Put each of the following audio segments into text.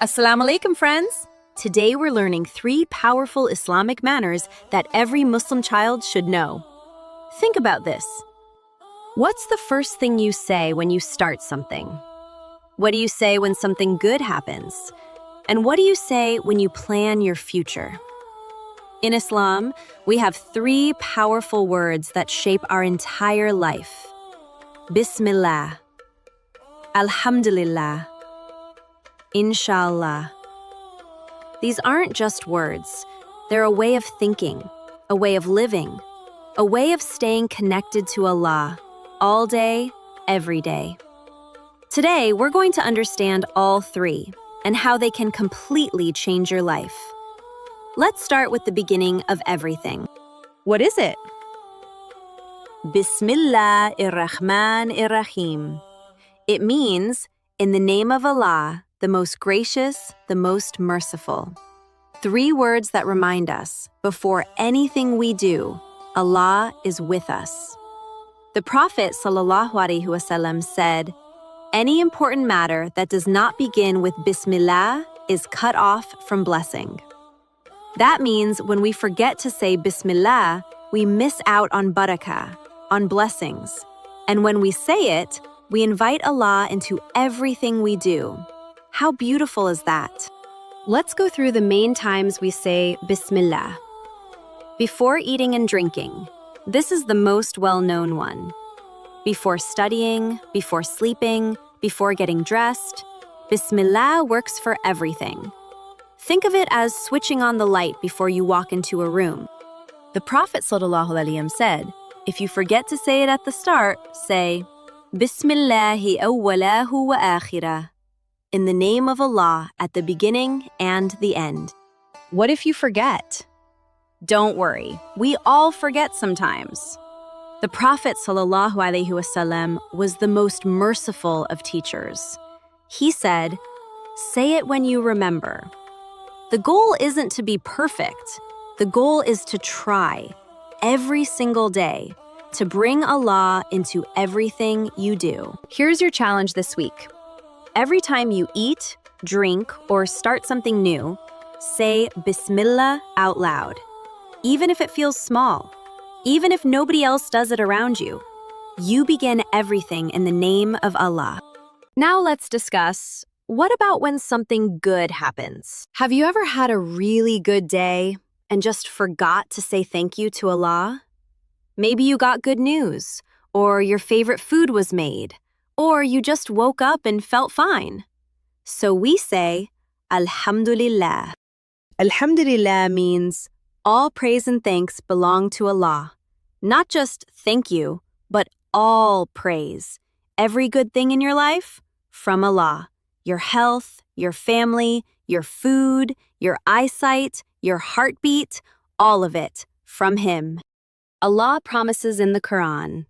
Assalamu alaikum, friends! Today we're learning 3 powerful Islamic manners that every Muslim child should know. Think about this. What's the first thing you say when you start something? What do you say when something good happens? And what do you say when you plan your future? In Islam, we have 3 powerful words that shape our entire life. Bismillah, Alhamdulillah, InshaAllah. These aren't just words. They're a way of thinking, a way of living, a way of staying connected to Allah all day, every day. Today, we're going to understand all 3 and how they can completely change your life. Let's start with the beginning of everything. What is it? Bismillah ar-Rahman ar-Rahim. It means, in the name of Allah, the most gracious, the most merciful. 3 words that remind us, before anything we do, Allah is with us. The Prophet ﷺ said, "Any important matter that does not begin with Bismillah is cut off from blessing." That means when we forget to say Bismillah, we miss out on barakah, on blessings. And when we say it, we invite Allah into everything we do. How beautiful is that? Let's go through the main times we say Bismillah. Before eating and drinking. This is the most well-known one. Before studying, before sleeping, before getting dressed. Bismillah works for everything. Think of it as switching on the light before you walk into a room. The Prophet ﷺ said, if you forget to say it at the start, say, Bismillahi awwalahu wa akhirah. In the name of Allah at the beginning and the end. What if you forget? Don't worry, we all forget sometimes. The Prophet ﷺ was the most merciful of teachers. He said, say it when you remember. The goal isn't to be perfect. The goal is to try, every single day, to bring Allah into everything you do. Here's your challenge this week. Every time you eat, drink, or start something new, say Bismillah out loud. Even if it feels small, even if nobody else does it around you, you begin everything in the name of Allah. Now let's discuss, what about when something good happens? Have you ever had a really good day and just forgot to say thank you to Allah? Maybe you got good news, or your favorite food was made, or you just woke up and felt fine. So we say, Alhamdulillah. Alhamdulillah means all praise and thanks belong to Allah. Not just thank you, but all praise. Every good thing in your life, from Allah. Your health, your family, your food, your eyesight, your heartbeat, all of it, from Him. Allah promises in the Quran,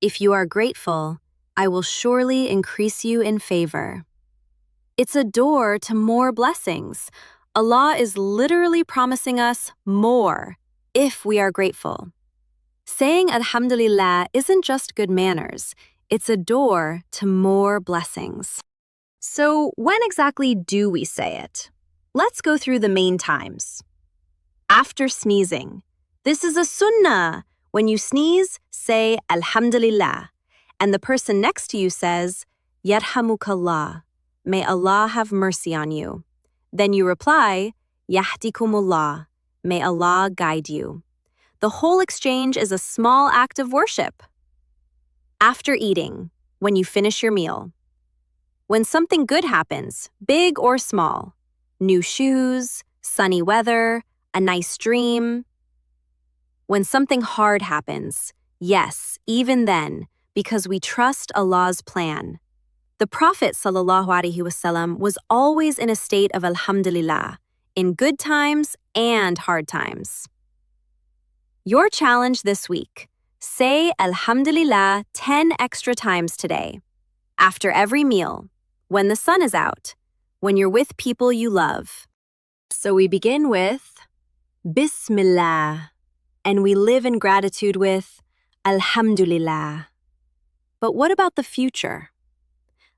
if you are grateful, I will surely increase you in favor. It's a door to more blessings. Allah is literally promising us more if we are grateful. Saying Alhamdulillah isn't just good manners, it's a door to more blessings. So when exactly do we say it? Let's go through the main times. After sneezing. This is a sunnah. When you sneeze, say Alhamdulillah. And the person next to you says, Yarhamukallah, may Allah have mercy on you. Then you reply, Yahdikumullah, may Allah guide you. The whole exchange is a small act of worship. After eating, when you finish your meal. When something good happens, big or small, new shoes, sunny weather, a nice dream. When something hard happens, yes, even then, because we trust Allah's plan. The Prophet ﷺ was always in a state of Alhamdulillah, in good times and hard times. Your challenge this week, say Alhamdulillah 10 extra times today. After every meal, when the sun is out, when you're with people you love. So we begin with Bismillah, and we live in gratitude with Alhamdulillah. But what about the future?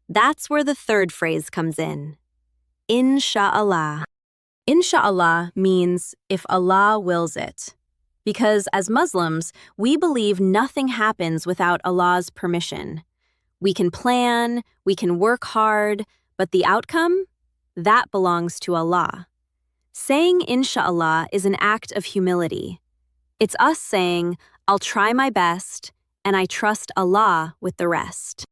That's where the third phrase comes in. InshaAllah. InshaAllah means if Allah wills it. Because as Muslims, we believe nothing happens without Allah's permission. We can plan, we can work hard, but the outcome? That belongs to Allah. Saying InshaAllah is an act of humility. It's us saying, I'll try my best, and I trust Allah with the rest.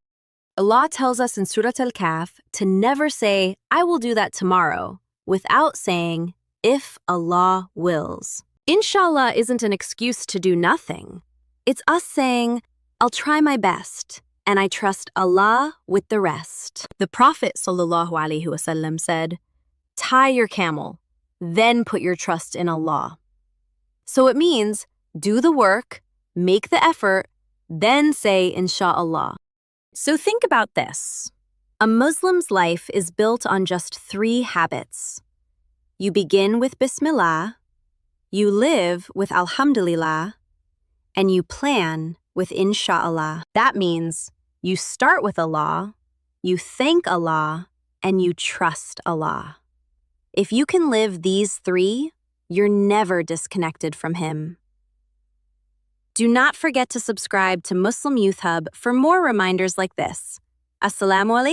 Allah tells us in Surah Al-Kahf to never say, I will do that tomorrow, without saying, if Allah wills. InshaAllah isn't an excuse to do nothing. It's us saying, I'll try my best, and I trust Allah with the rest. The Prophet ﷺ said, tie your camel, then put your trust in Allah. So it means, do the work, make the effort, then say InshaAllah. So think about this. A Muslim's life is built on just 3 habits. You begin with Bismillah, you live with Alhamdulillah, and you plan with InshaAllah. That means you start with Allah, you thank Allah, and you trust Allah. If you can live these 3, you're never disconnected from Him. Do not forget to subscribe to Muslim Youth Hub for more reminders like this. Assalamu alaikum.